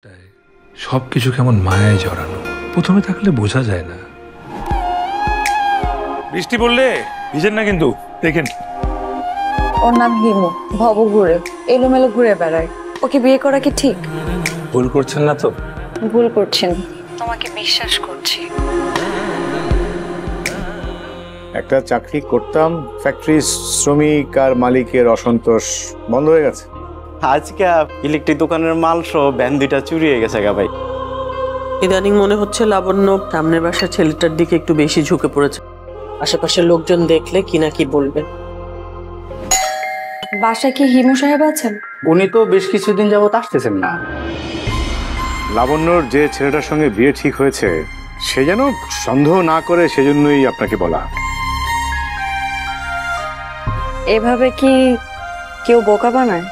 তাই সবকিছু কেমন মায়ায় জড়ানো, প্রথমে থাকলে বোঝা যায় না। বৃষ্টি পড়লে ভিজেন না কিন্তু, দেখেন। ওর নাম হিমু, ভব ঘুরে এলোমেলো ঘুরে বেড়ায়। ওকে বিয়ে করা কি ঠিক? ভুল করছেন না তো? ভুল করছেন, তোমাকে বিশ্বাস করছি। একটা চাকরি করতাম, ফ্যাক্টরি শ্রমিক আর মালিকের অসন্তোষ বন্ধ হয়ে গেছে। আজকে ইলেকট্রিক দোকানের মাল সহ ভ্যান দুইটা চুরি হয়ে গেছে গা ভাই। ইদানিং মনে হচ্ছে লাবণ্য সামনের বাসার ছেলেটার দিকে একটু বেশি ঝুঁকে পড়েছে। আশেপাশের লোকজন দেখলে কি না কি বলবে। বাসায় কি হিমু সাহেব আছেন? উনি তো বেশ কিছুদিন যাবত আসতেছেন না। লাবণ্যর যে ছেলেটার সঙ্গে বিয়ে ঠিক হয়েছে সে যেন সন্দেহ না করে, সেজন্যই আপনাকে বলা। এভাবে কি কেউ বোকা বানায়?